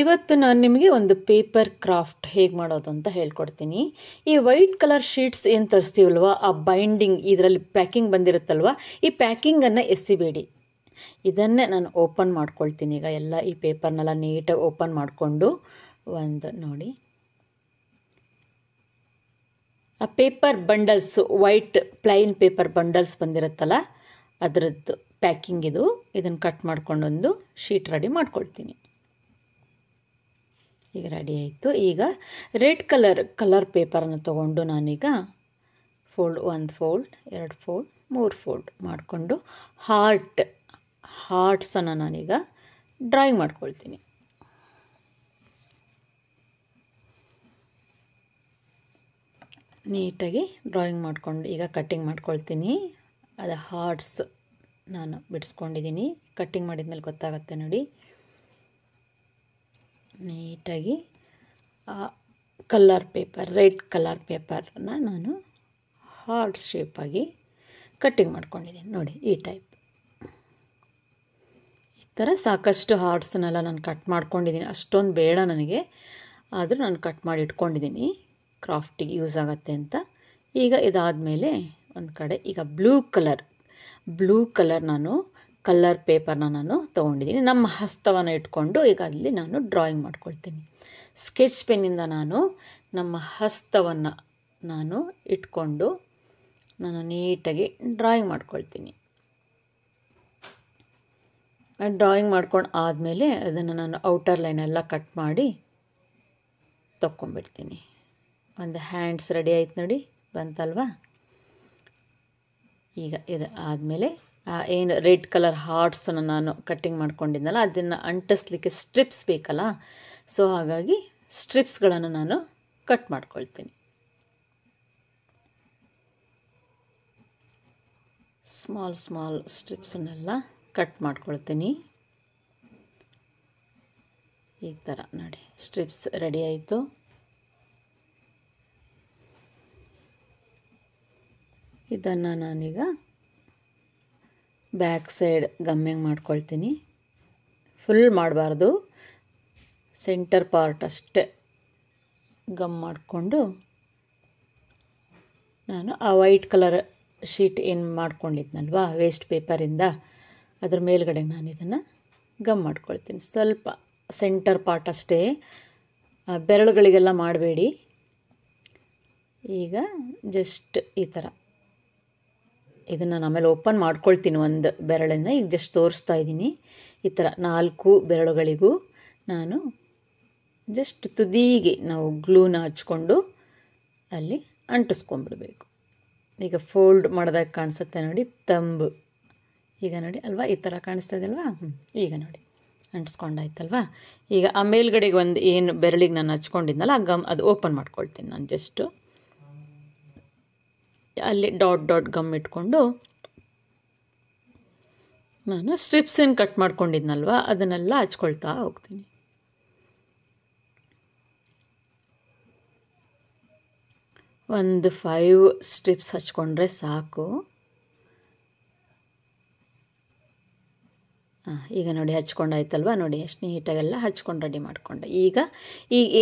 ಇವತ್ತು ನಾನು ನಿಮಗೆ ಒಂದು ಪೇಪರ್ ಕ್ರಾಫ್ಟ್ ಹೇಗೆ ಮಾಡೋದು ಅಂತ ಹೇಳ್ಕೊಡ್ತೀನಿ. ಈ ವೈಟ್ ಕಲರ್ ಶೀಟ್ಸ್ ಏನು ತರಿಸ್ತೀವಲ್ವ, ಆ ಬೈಂಡಿಂಗ್ ಇದರಲ್ಲಿ ಪ್ಯಾಕಿಂಗ್ ಬಂದಿರುತ್ತಲ್ವ, ಈ ಪ್ಯಾಕಿಂಗನ್ನು ಎಸಿಬೇಡಿ. ಇದನ್ನೇ ನಾನು ಓಪನ್ ಮಾಡ್ಕೊಳ್ತೀನಿ. ಈಗ ಎಲ್ಲ ಈ ಪೇಪರ್ನೆಲ್ಲ ನೀಟಾಗಿ ಓಪನ್ ಮಾಡಿಕೊಂಡು ಒಂದು ನೋಡಿ, ಆ paper bundles, white plain paper bundles ಬಂದಿರುತ್ತಲ್ಲ ಅದರದ್ದು ಪ್ಯಾಕಿಂಗ್ ಇದು. ಇದನ್ನು ಕಟ್ ಮಾಡ್ಕೊಂಡು ಒಂದು ಶೀಟ್ ರೆಡಿ ಮಾಡ್ಕೊಳ್ತೀನಿ. ಈಗ ರೆಡಿ ಆಯಿತು. ಈಗ ರೆಡ್ ಕಲರ್ ಪೇಪರನ್ನು ತೊಗೊಂಡು ನಾನೀಗ ಒಂದು ಫೋಲ್ಡ್, 2 ಫೋಲ್ಡ್, 3 ಫೋಲ್ಡ್ ಮಾಡಿಕೊಂಡು ಹಾರ್ಟ್ಸನ್ನು ನಾನೀಗ ಡ್ರಾಯಿಂಗ್ ಮಾಡ್ಕೊಳ್ತೀನಿ. ನೀಟಾಗಿ ಡ್ರಾಯಿಂಗ್ ಮಾಡಿಕೊಂಡು ಈಗ ಕಟ್ಟಿಂಗ್ ಮಾಡ್ಕೊಳ್ತೀನಿ. ಅದು ಹಾರ್ಟ್ಸ್ ನಾನು ಬಿಡಿಸ್ಕೊಂಡಿದ್ದೀನಿ. ಕಟ್ಟಿಂಗ್ ಮಾಡಿದ್ಮೇಲೆ ಗೊತ್ತಾಗುತ್ತೆ ನೋಡಿ. ನೀಟಾಗಿ ರೆಡ್ ಕಲರ್ ಪೇಪರ್ನ ನಾನು ಹಾರ್ಟ್ ಶೇಪಾಗಿ ಕಟ್ಟಿಂಗ್ ಮಾಡ್ಕೊಂಡಿದ್ದೀನಿ ನೋಡಿ. ಈ ಟೈಪ್ ಈ ಥರ ಸಾಕಷ್ಟು ಹಾರ್ಟ್ಸನ್ನೆಲ್ಲ ನಾನು ಕಟ್ ಮಾಡ್ಕೊಂಡಿದ್ದೀನಿ. ಅಷ್ಟೊಂದು ಬೇಡ ನನಗೆ, ಆದರೂ ನಾನು ಕಟ್ ಮಾಡಿ ಇಟ್ಕೊಂಡಿದ್ದೀನಿ, ಕ್ರಾಫ್ಟಿಗೆ ಯೂಸ್ ಆಗುತ್ತೆ ಅಂತ. ಈಗ ಇದಾದಮೇಲೆ ಒಂದು ಕಡೆ ಈಗ ಬ್ಲೂ ಕಲರ್ ಕಲರ್ ಪೇಪರ್ನ ನಾನು ತೊಗೊಂಡಿದ್ದೀನಿ. ನಮ್ಮ ಹಸ್ತವನ್ನು ಇಟ್ಕೊಂಡು ಈಗ ಅಲ್ಲಿ ನಾನು ಡ್ರಾಯಿಂಗ್ ಮಾಡ್ಕೊಳ್ತೀನಿ. ಸ್ಕೆಚ್ ಪೆನ್ನಿಂದ ನಾನು ನಮ್ಮ ಹಸ್ತವನ್ನು ನಾನು ಇಟ್ಕೊಂಡು ನಾನು ನೀಟಾಗಿ ಡ್ರಾಯಿಂಗ್ ಮಾಡ್ಕೊಳ್ತೀನಿ. ಡ್ರಾಯಿಂಗ್ ಮಾಡ್ಕೊಂಡು ಆದಮೇಲೆ ಅದನ್ನು ನಾನು ಔಟರ್ ಲೈನ್ ಎಲ್ಲ ಕಟ್ ಮಾಡಿ ತಗೊಂಡ್ಬಿಡ್ತೀನಿ. ಒಂದು ಹ್ಯಾಂಡ್ಸ್ ರೆಡಿ ಆಯ್ತು ನೋಡಿ, ಬಂತಲ್ವಾ. ಈಗ ಇದು ಆದಮೇಲೆ ಏನು ರೆಡ್ ಕಲರ್ ಹಾರ್ಟ್ಸನ್ನು ನಾನು ಕಟ್ಟಿಂಗ್ ಮಾಡ್ಕೊಂಡಿದ್ದನಲ್ಲ ಅದನ್ನು ಅಂಟಿಸ್ಲಿಕ್ಕೆ ಸ್ಟ್ರಿಪ್ಸ್ ಬೇಕಲ್ಲ, ಸೊ ಹಾಗಾಗಿ ಸ್ಟ್ರಿಪ್ಸ್ಗಳನ್ನು ನಾನು ಕಟ್ ಮಾಡ್ಕೊಳ್ತೀನಿ. ಸ್ಮಾಲ್ ಸ್ಟ್ರಿಪ್ಸನ್ನೆಲ್ಲ ಕಟ್ ಮಾಡ್ಕೊಳ್ತೀನಿ. ಈ ಥರ ನೋಡಿ, ಸ್ಟ್ರಿಪ್ಸ್ ರೆಡಿ ಆಯಿತು. ಇದನ್ನು ನಾನೀಗ ಬ್ಯಾಕ್ ಸೈಡ್ ಗಮ್ಮಿಂಗ್ ಮಾಡ್ಕೊಳ್ತೀನಿ. ಫುಲ್ ಮಾಡಬಾರ್ದು, ಸೆಂಟರ್ ಪಾರ್ಟ್ ಅಷ್ಟೇ ಗಮ್ ಮಾಡಿಕೊಂಡು ನಾನು ಆ ವೈಟ್ ಕಲರ್ ಶೀಟ್ ಏನು ಮಾಡ್ಕೊಂಡಿದ್ನಲ್ವಾ ವೇಸ್ಟ್ ಪೇಪರಿಂದ, ಅದ್ರ ಮೇಲ್ಗಡೆ ನಾನು ಇದನ್ನು ಗಮ್ ಮಾಡ್ಕೊಳ್ತೀನಿ. ಸ್ವಲ್ಪ ಸೆಂಟರ್ ಪಾರ್ಟ್ ಅಷ್ಟೇ, ಬೆರಳುಗಳಿಗೆಲ್ಲ ಮಾಡಬೇಡಿ. ಈಗ ಜಸ್ಟ್ ಈ ಥರ ಇದನ್ನು ನಾನು ಆಮೇಲೆ ಓಪನ್ ಮಾಡ್ಕೊಳ್ತೀನಿ ಒಂದು ಬೆರಳನ್ನು. ಈಗ ಜಸ್ಟ್ ತೋರಿಸ್ತಾ ಇದ್ದೀನಿ. ಈ ಥರ 4 ಬೆರಳುಗಳಿಗೂ ನಾನು ಜಸ್ಟ್ ತುದಿಗೆ ನಾವು ಗ್ಲೂನ ಹಚ್ಕೊಂಡು ಅಲ್ಲಿ ಅಂಟಿಸ್ಕೊಂಡ್ಬಿಡ್ಬೇಕು. ಈಗ ಫೋಲ್ಡ್ ಮಾಡಿದಾಗ ಕಾಣಿಸುತ್ತೆ ನೋಡಿ ತಂಬು. ಈಗ ನೋಡಿ ಅಲ್ವಾ, ಈ ಥರ ಕಾಣಿಸ್ತಾ ಇದೆಯಲ್ವಾ. ಈಗ ನೋಡಿ ಅಂಟಿಸ್ಕೊಂಡಾಯ್ತಲ್ವಾ. ಈಗ ಆ ಮೇಲ್ಗಡೆಗೆ ಒಂದು ಏನು ಬೆರಳಿಗೆ ನಾನು ಹಚ್ಕೊಂಡಿದ್ನಲ್ಲ ಆ ಗಮ್ ಅದು ಓಪನ್ ಮಾಡ್ಕೊಳ್ತೀನಿ ನಾನು. ಜಸ್ಟು ಅಲ್ಲಿ ಡಾಟ್ ಗಮ್ ಇಟ್ಕೊಂಡು ನಾನು ಸ್ಟ್ರಿಪ್ಸನ್ನು ಕಟ್ ಮಾಡ್ಕೊಂಡಿದ್ನಲ್ವ ಅದನ್ನೆಲ್ಲ ಹಚ್ಕೊಳ್ತಾ ಹೋಗ್ತೀನಿ. ಒಂದು 5 ಸ್ಟ್ರಿಪ್ಸ್ ಹಚ್ಕೊಂಡ್ರೆ ಸಾಕು. ಈಗ ನೋಡಿ ಹಚ್ಕೊಂಡಾಯ್ತಲ್ವ. ನೋಡಿ ಎಷ್ಟು ನೀಟಾಗೆಲ್ಲ ಹಚ್ಕೊಂಡು ರೆಡಿ ಮಾಡಿಕೊಂಡೆ. ಈಗ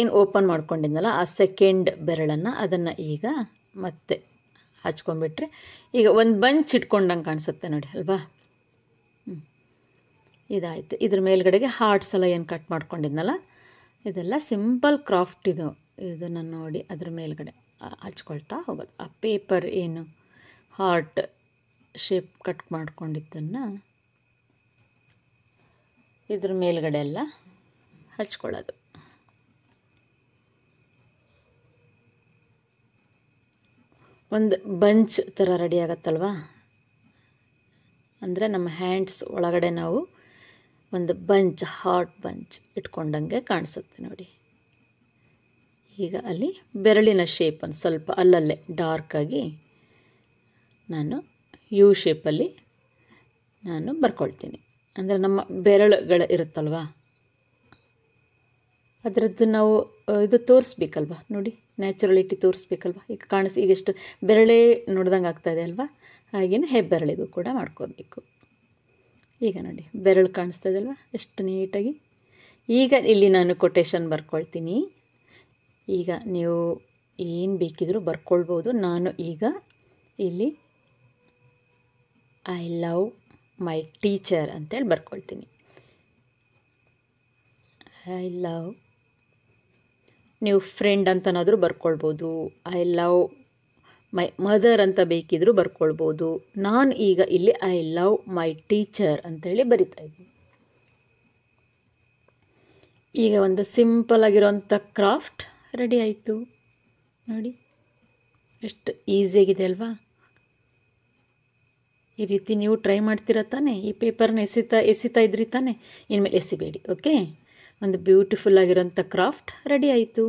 ಏನು ಓಪನ್ ಮಾಡ್ಕೊಂಡಿದ್ನಲ್ಲ ಆ ಸೆಕೆಂಡ್ ಬೆರಳನ್ನು ಅದನ್ನು ಈಗ ಮತ್ತೆ ಹಚ್ಕೊಂಡ್ಬಿಟ್ರೆ ಈಗ ಒಂದು ಬಂಚ್ ಇಟ್ಕೊಂಡಂಗೆ ಕಾಣಿಸುತ್ತೆ ನೋಡಿ ಅಲ್ವಾ. ಇದಾಯಿತು. ಇದ್ರ ಮೇಲ್ಗಡೆಗೆ ಹಾರ್ಟ್ಸ್ ಎಲ್ಲ ಏನು ಕಟ್ ಮಾಡ್ಕೊಂಡಿದ್ನಲ್ಲ ಇದೆಲ್ಲ ಸಿಂಪಲ್ ಕ್ರಾಫ್ಟ್ ಇದನ್ನು ನೋಡಿ ಅದ್ರ ಮೇಲ್ಗಡೆ ಹಚ್ಕೊಳ್ತಾ ಹೋಗೋದು. ಆ ಪೇಪರ್ ಏನು ಹಾರ್ಟ್ ಶೇಪ್ ಕಟ್ ಮಾಡ್ಕೊಂಡಿದ್ದನ್ನು ಇದ್ರ ಮೇಲ್ಗಡೆ ಎಲ್ಲ ಹಚ್ಕೊಳ್ಳೋದು. ಒಂದು ಬಂಚ್ ಥರ ರೆಡಿ ಆಗತ್ತಲ್ವಾ. ಅಂದರೆ ನಮ್ಮ ಹ್ಯಾಂಡ್ಸ್ ಒಳಗಡೆ ನಾವು ಒಂದು ಹಾರ್ಟ್ ಬಂಚ್ ಇಟ್ಕೊಂಡಂಗೆ ಕಾಣಿಸುತ್ತೆ ನೋಡಿ. ಈಗ ಅಲ್ಲಿ ಬೆರಳಿನ ಶೇಪ್ ಒಂದು ಸ್ವಲ್ಪ ಅಲ್ಲಲ್ಲೇ ಡಾರ್ಕಾಗಿ ನಾನು ಯು ಶೇಪಲ್ಲಿ ನಾನು ಬರ್ಕೊಳ್ತೀನಿ. ಅಂದರೆ ನಮ್ಮ ಬೆರಳುಗಳು ಇರುತ್ತಲ್ವ ಅದರದ್ದು ನಾವು ಇದು ತೋರಿಸ್ಬೇಕಲ್ವ ನೋಡಿ, ನ್ಯಾಚುರಲಿಟಿ ತೋರಿಸ್ಬೇಕಲ್ವ. ಈಗ ಈಗೆಷ್ಟು ಬೆರಳೇ ನೋಡ್ದಂಗೆ ಆಗ್ತಾಯಿದೆ ಅಲ್ವಾ, ಹಾಗೆಯೇ ಹೆಬ್ಬೆರಳಿಗೂ ಕೂಡ ಮಾಡ್ಕೋಬೇಕು. ಈಗ ನೋಡಿ ಬೆರಳು ಕಾಣಿಸ್ತದೆ ಅಲ್ವಾ ಎಷ್ಟು ನೀಟಾಗಿ. ಈಗ ಇಲ್ಲಿ ನಾನು ಕೊಟೇಶನ್ ಬರ್ಕೊಳ್ತೀನಿ. ಈಗ ನೀವು ಏನು ಬೇಕಿದ್ರೂ ಬರ್ಕೊಳ್ಬೋದು. ನಾನು ಈಗ ಇಲ್ಲಿ ಐ ಲವ್ ಮೈ ಟೀಚರ್ ಅಂತೇಳಿ ಬರ್ಕೊಳ್ತೀನಿ. ಐ ಲವ್, ನೀವು ಫ್ರೆಂಡ್ ಅಂತನಾದರೂ ಬರ್ಕೊಳ್ಬೋದು. ಐ ಲವ್ ಮೈ ಮದರ್ ಅಂತ ಬೇಕಿದ್ರೂ ಬರ್ಕೊಳ್ಬೋದು. ನಾನು ಈಗ ಇಲ್ಲಿ ಐ ಲವ್ ಮೈ ಟೀಚರ್ ಅಂತೇಳಿ ಬರಿತಾ ಇದ್ದೀನಿ. ಈಗ ಒಂದು ಸಿಂಪಲ್ ಆಗಿರೋಂಥ ಕ್ರಾಫ್ಟ್ ರೆಡಿ ಆಯಿತು. ನೋಡಿ ಎಷ್ಟು ಈಸಿಯಾಗಿದೆ ಅಲ್ವಾ? ಈ ರೀತಿ ನೀವು ಟ್ರೈ ಮಾಡ್ತೀರಾ ತಾನೆ? ಈ ಪೇಪರ್ನ ಎಸಿತಾ ಇದ್ರಿ ತಾನೆ? ಇನ್ಮೇಲೆ ಎಸಿಬೇಡಿ. ಓಕೆ, ಒಂದು ಬ್ಯೂಟಿಫುಲ್ ಆಗಿರೋಂಥ ಕ್ರಾಫ್ಟ್ ರೆಡಿ ಆಯಿತು.